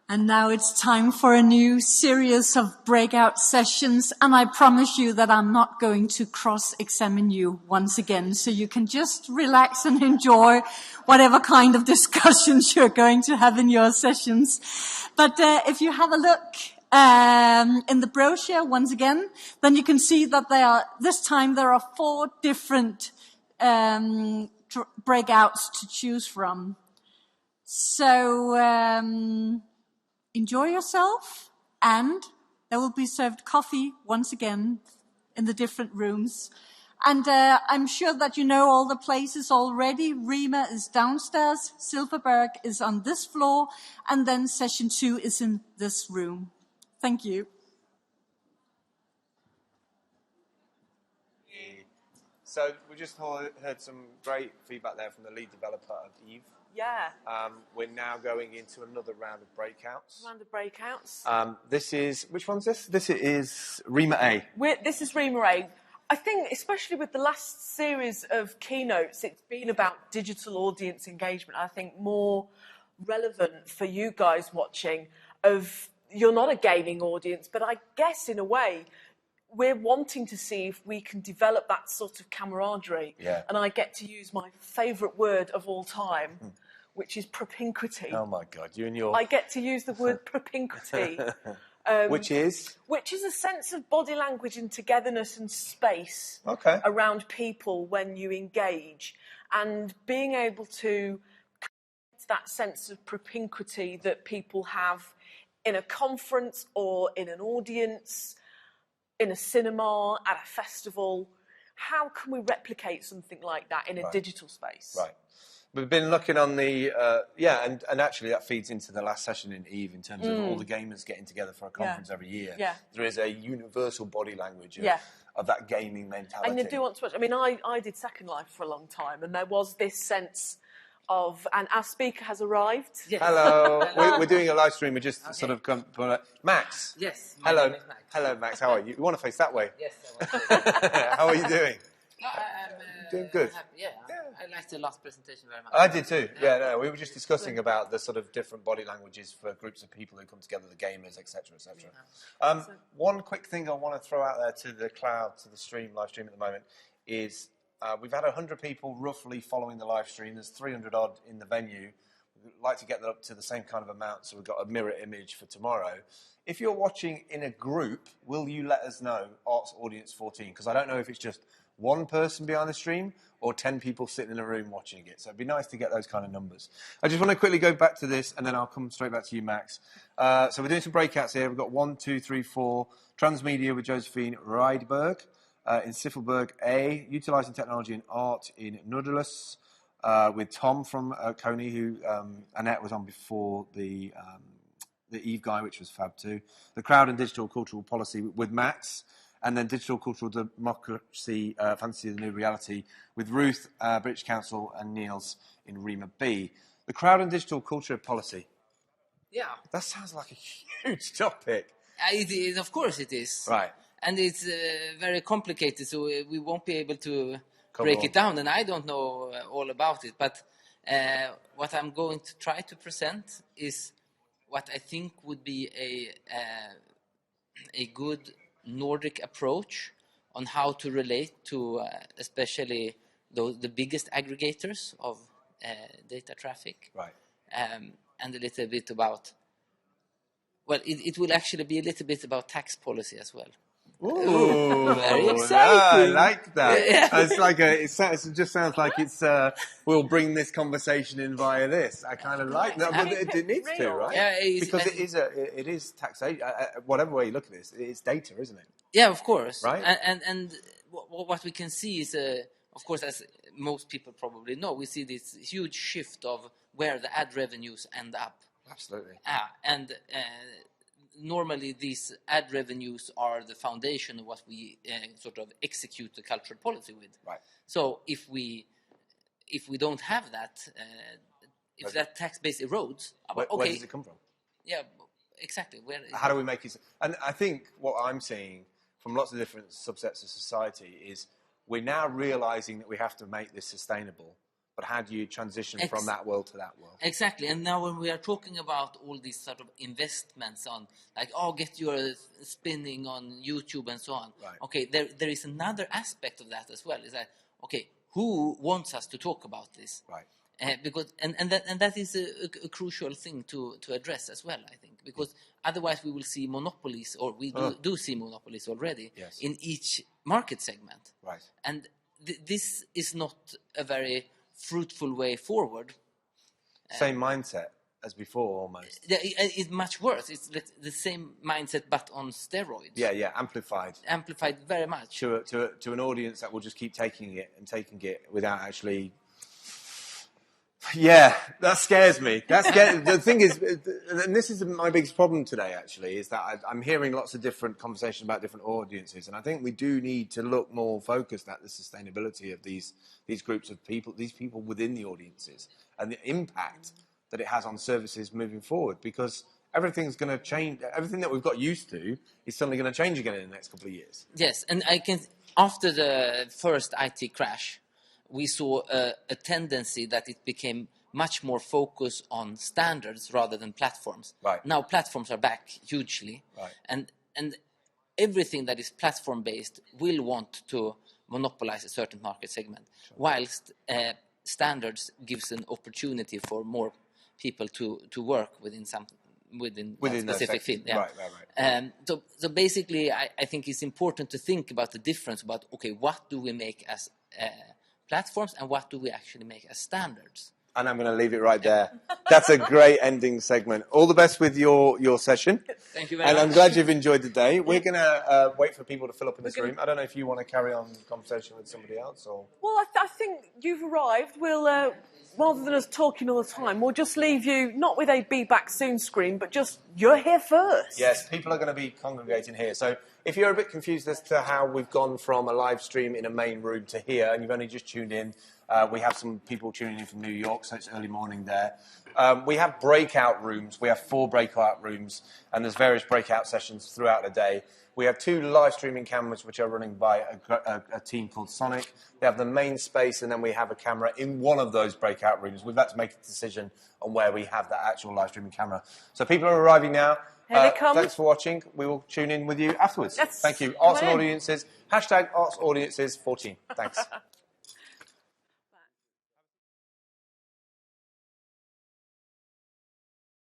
And now it's time for a new series of breakout sessions. And I promise you that I'm not going to cross-examine you once again. So you can just relax and enjoy whatever kind of discussions you're going to have in your sessions. But if you have a look in the brochure once again, then you can see that this time there are 4 different breakouts to choose from. So enjoy yourself, and there will be served coffee once again in the different rooms. And I'm sure that you know all the places already. RIMA is downstairs, Silverberg is on this floor, and then session 2 is in this room. Thank you. So we just heard some great feedback there from the lead developer of Eve. Yeah. We're now going into another round of breakouts. This is, which one's this? This is RIMA A. This is RIMA A. I think, especially with the last series of keynotes, it's been about digital audience engagement. I think more relevant for you guys watching you're not a gaming audience, but I guess in a way, we're wanting to see if we can develop that sort of camaraderie. Yeah. And I get to use my favourite word of all time, which is propinquity. Oh my God, you and your... I get to use the word propinquity. Which is? Which is a sense of body language and togetherness and space around people when you engage. And being able to create that sense of propinquity that people have in a conference or in an audience, in a cinema, at a festival. How can we replicate something like that in a digital space? Right. We've been looking on the, and actually that feeds into the last session in Eve in terms of all the gamers getting together for a conference every year. Yeah. There is a universal body language of that gaming mentality. And you do want to watch. I mean, I did Second Life for a long time, and there was this sense of, and our speaker has arrived. Yes. Hello. We're doing a live stream. We just sort of come. Max. Yes. Hello. Max. Hello, Max. How are you? You want to face that way? Yes. I want to. How are you doing? I'm doing good. Happy. Yeah. I liked the last presentation very much. I did too. Yeah. No, we were just discussing about the sort of different body languages for groups of people who come together, the gamers, etc., etc. One quick thing I want to throw out there to the cloud, to the stream, live stream at the moment, is we've had 100 people roughly following the live stream. There's 300 odd in the venue. We'd like to get that up to the same kind of amount, so we've got a mirror image for tomorrow. If you're watching in a group, will you let us know, Arts Audience 14? Because I don't know if it's just one person behind the stream or 10 people sitting in a room watching it. So it'd be nice to get those kind of numbers. I just want to quickly go back to this, and then I'll come straight back to you, Max. So we're doing some breakouts here. We've got 1, 2, 3, 4. Transmedia with Josephine Rydberg. In Siffelberg A, utilising technology and art in Nautilus, with Tom from Coney, who Annette was on before the Eve guy, which was fab too. The Crowd and Digital Cultural Policy with Max, and then Digital Cultural Democracy, Fantasy of the New Reality with Ruth, British Council, and Niels in RIMA B. The Crowd and Digital Culture Policy. Yeah. That sounds like a huge topic. It is, of course it is. Right. And it's very complicated, so we won't be able to break it down. And I don't know all about it, but what I'm going to try to present is what I think would be a good Nordic approach on how to relate to especially the biggest aggregators of data traffic. Right. And a little bit about, well, it will actually be a little bit about tax policy as well. Ooh, very exciting! I like that. Yeah. It's like it just sounds like it's. We'll bring this conversation in via this. I kind of like that, but it needs to, right? Yeah, because it is taxation. Whatever way you look at this, it's data, isn't it? Yeah, of course. Right. And what we can see is, of course, as most people probably know, we see this huge shift of where the ad revenues end up. Absolutely. And normally these ad revenues are the foundation of what we sort of execute the cultural policy with. Right. So if we don't have that, if that tax base erodes, where does it come from? Yeah, exactly. How do we make it? And I think what I'm seeing from lots of different subsets of society is we're now realising that we have to make this sustainable but how do you transition from that world to that world? Exactly. And now when we are talking about all these sort of investments on, like, oh, get your spinning on YouTube and so on. Right. Okay, there is another aspect of that as well. Is that, okay, who wants us to talk about this? Right. Because that is a crucial thing to address as well, I think, because otherwise we will see monopolies, or we do see monopolies already in each market segment. Right. And this is not a very fruitful way forward. Same mindset as before, almost. It's much worse. It's the same mindset, but on steroids. Yeah, amplified. Amplified very much. To an audience that will just keep taking it without actually... Yeah, that scares me. The thing is, and this is my biggest problem today, actually, is that I'm hearing lots of different conversations about different audiences, and I think we do need to look more focused at the sustainability of these groups of people, these people within the audiences, and the impact that it has on services moving forward, because everything's going to change. Everything that we've got used to is suddenly going to change again in the next couple of years. Yes, and after the first IT crash, we saw a tendency that it became much more focused on standards rather than platforms. Right. Now platforms are back hugely, right. and everything that is platform-based will want to monopolize a certain market segment, whilst standards gives an opportunity for more people to work within a specific field. Yeah. Right. So basically, I think it's important to think about the difference about, okay, what do we make as platforms and what do we actually make as standards? And I'm going to leave it right there. That's a great ending segment. All the best with your session. Thank you very much. And I'm glad you've enjoyed the day. We're going to wait for people to fill up in this room. I don't know if you want to carry on the conversation with somebody else, or... Well, I think you've arrived. We'll, rather than us talking all the time, we'll just leave you, not with a be back soon screen, but just, you're here first. Yes, people are going to be congregating here. So if you're a bit confused as to how we've gone from a live stream in a main room to here, and you've only just tuned in, we have some people tuning in from New York, so it's early morning there. We have breakout rooms. We have 4 breakout rooms, and there's various breakout sessions throughout the day. We have 2 live streaming cameras, which are running by a team called Sonic. We have the main space, and then we have a camera in one of those breakout rooms. We've had to make a decision on where we have that actual live streaming camera. So people are arriving now. Here they come. Thanks for watching. We will tune in with you afterwards. Yes. Thank you. Arts and Audiences. #ArtsAudiences14. Thanks.